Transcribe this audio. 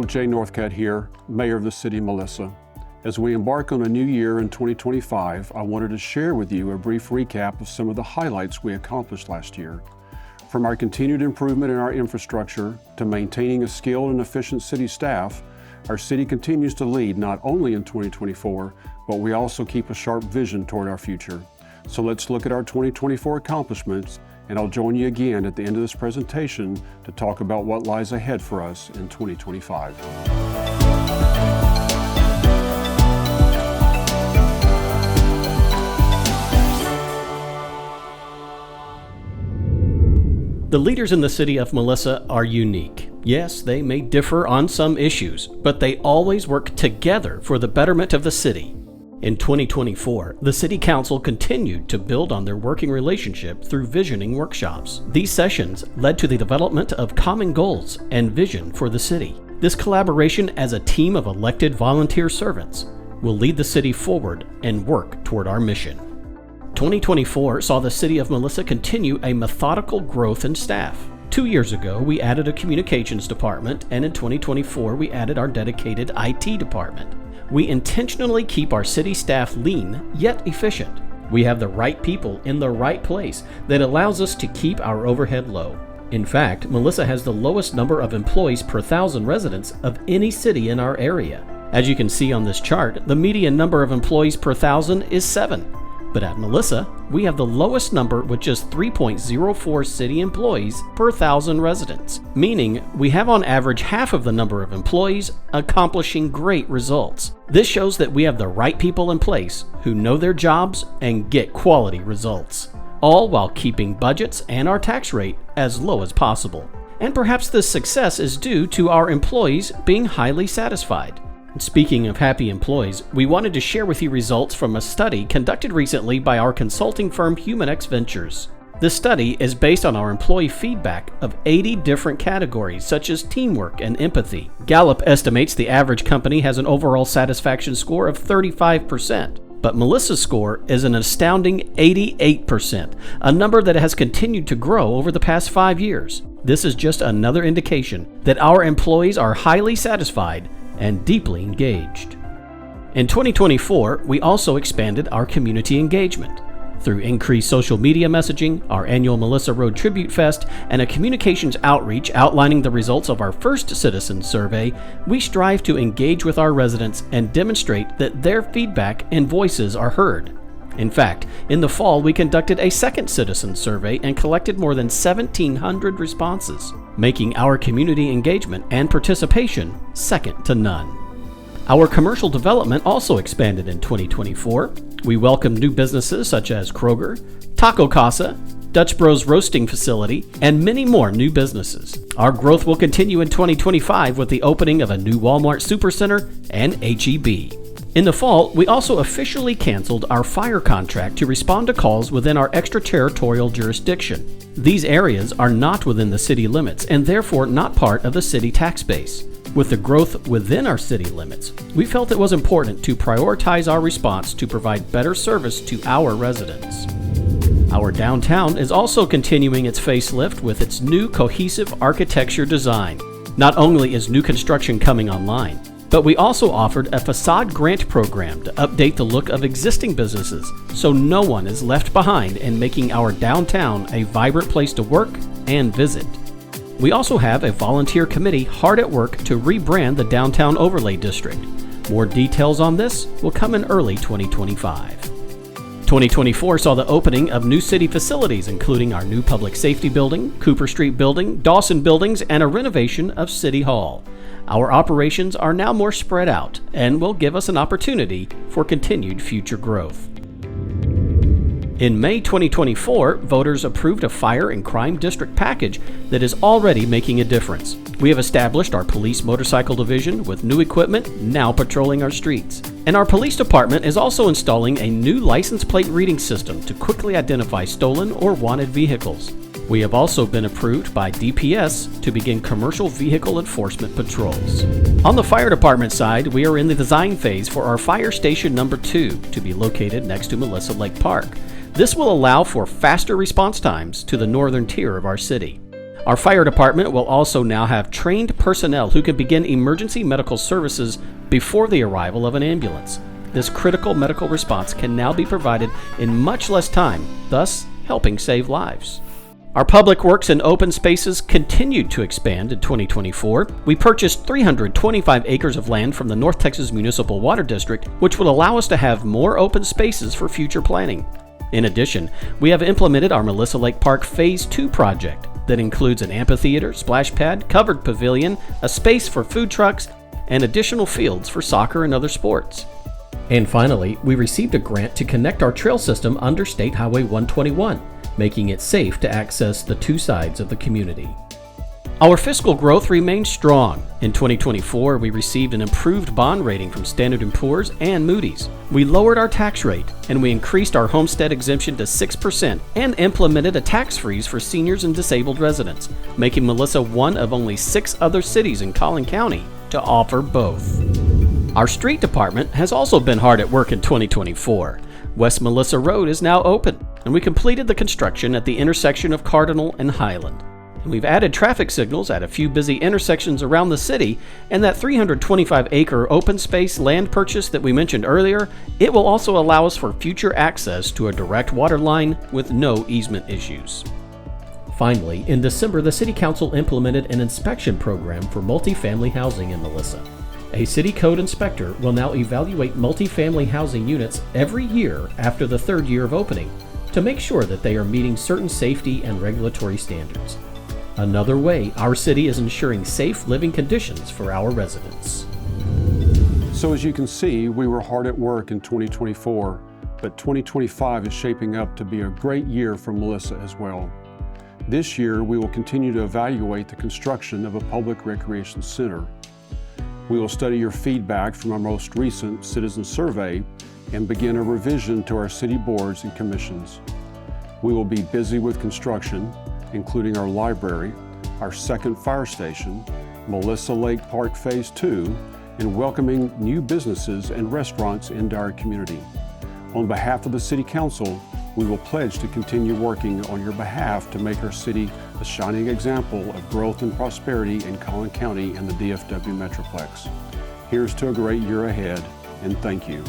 Hello, Jay Northcut here, Mayor of the City of Melissa. As we embark on a new year in 2025, I wanted to share with you a brief recap of some of the highlights we accomplished last year. From our continued improvement in our infrastructure to maintaining a skilled and efficient city staff, our city continues to lead not only in 2024, but we also keep a sharp vision toward our future. So let's look at our 2024 accomplishments, and I'll join you again at the end of this presentation to talk about what lies ahead for us in 2025. The leaders in the city of Melissa are unique. Yes, they may differ on some issues, but they always work together for the betterment of the city. In 2024, the City Council continued to build on their working relationship through visioning workshops. These sessions led to the development of common goals and vision for the city. This collaboration as a team of elected volunteer servants will lead the city forward and work toward our mission. 2024 saw the City of Melissa continue a methodical growth in staff. 2 years ago, we added a communications department, and in 2024, we added our dedicated IT department. We intentionally keep our city staff lean, yet efficient. We have the right people in the right place that allows us to keep our overhead low. In fact, Melissa has the lowest number of employees per 1,000 residents of any city in our area. As you can see on this chart, the median number of employees per 1,000 is 7. But at Melissa, we have the lowest number with just 3.04 city employees per 1,000 residents, meaning we have on average half of the number of employees accomplishing great results. This shows that we have the right people in place who know their jobs and get quality results, all while keeping budgets and our tax rate as low as possible. And perhaps this success is due to our employees being highly satisfied. Speaking of happy employees, we wanted to share with you results from a study conducted recently by our consulting firm HumanX Ventures. This study is based on our employee feedback of 80 different categories such as teamwork and empathy. Gallup estimates the average company has an overall satisfaction score of 35%, but Melissa's score is an astounding 88%, a number that has continued to grow over the past 5 years. This is just another indication that our employees are highly satisfied and deeply engaged. In 2024, we also expanded our community engagement. Through increased social media messaging, our annual Melissa Road Tribute Fest, and a communications outreach outlining the results of our first citizen survey, we strive to engage with our residents and demonstrate that their feedback and voices are heard. In fact, in the fall, we conducted a second citizen survey and collected more than 1,700 responses, making our community engagement and participation second to none. Our commercial development also expanded in 2024. We welcomed new businesses such as Kroger, Taco Casa, Dutch Bros Roasting Facility, and many more new businesses. Our growth will continue in 2025 with the opening of a new Walmart Supercenter and H-E-B. In the fall, we also officially canceled our fire contract to respond to calls within our extraterritorial jurisdiction. These areas are not within the city limits and therefore not part of the city tax base. With the growth within our city limits, we felt it was important to prioritize our response to provide better service to our residents. Our downtown is also continuing its facelift with its new cohesive architecture design. Not only is new construction coming online, but we also offered a facade grant program to update the look of existing businesses so no one is left behind in making our downtown a vibrant place to work and visit. We also have a volunteer committee hard at work to rebrand the Downtown Overlay District. More details on this will come in early 2025. 2024 saw the opening of new city facilities, including our new public safety building, Cooper Street building, Dawson buildings, and a renovation of City Hall. Our operations are now more spread out and will give us an opportunity for continued future growth. In May 2024, voters approved a fire and crime district package that is already making a difference. We have established our police motorcycle division with new equipment now patrolling our streets. And our police department is also installing a new license plate reading system to quickly identify stolen or wanted vehicles. We have also been approved by DPS to begin commercial vehicle enforcement patrols. On the fire department side, we are in the design phase for our fire station number 2 to be located next to Melissa Lake Park. This will allow for faster response times to the northern tier of our city. Our fire department will also now have trained personnel who can begin emergency medical services before the arrival of an ambulance. This critical medical response can now be provided in much less time, thus helping save lives. Our public works and open spaces continued to expand in 2024. We purchased 325 acres of land from the North Texas Municipal Water District, which will allow us to have more open spaces for future planning. In addition, we have implemented our Melissa Lake Park Phase 2 project that includes an amphitheater, splash pad, covered pavilion, a space for food trucks, and additional fields for soccer and other sports. And finally, we received a grant to connect our trail system under State Highway 121, making it safe to access the two sides of the community. Our fiscal growth remains strong. In 2024, we received an improved bond rating from Standard & Poor's and Moody's. We lowered our tax rate, and we increased our homestead exemption to 6% and implemented a tax freeze for seniors and disabled residents, making Melissa one of only 6 other cities in Collin County to offer both. Our street department has also been hard at work in 2024. West Melissa Road is now open, and we completed the construction at the intersection of Cardinal and Highland. And we've added traffic signals at a few busy intersections around the city, and that 325-acre open space land purchase that we mentioned earlier, it will also allow us for future access to a direct water line with no easement issues. Finally, in December, the City Council implemented an inspection program for multifamily housing in Melissa. A city code inspector will now evaluate multifamily housing units every year after the 3rd year of opening to make sure that they are meeting certain safety and regulatory standards. Another way our city is ensuring safe living conditions for our residents. So as you can see, we were hard at work in 2024, but 2025 is shaping up to be a great year for Melissa as well. This year, we will continue to evaluate the construction of a public recreation center. We will study your feedback from our most recent citizen survey and begin a revision to our city boards and commissions. We will be busy with construction, including our library, our 2nd fire station, Melissa Lake Park Phase 2, and welcoming new businesses and restaurants into our community. On behalf of the City Council, we will pledge to continue working on your behalf to make our city a shining example of growth and prosperity in Collin County and the DFW Metroplex. Here's to a great year ahead, and thank you.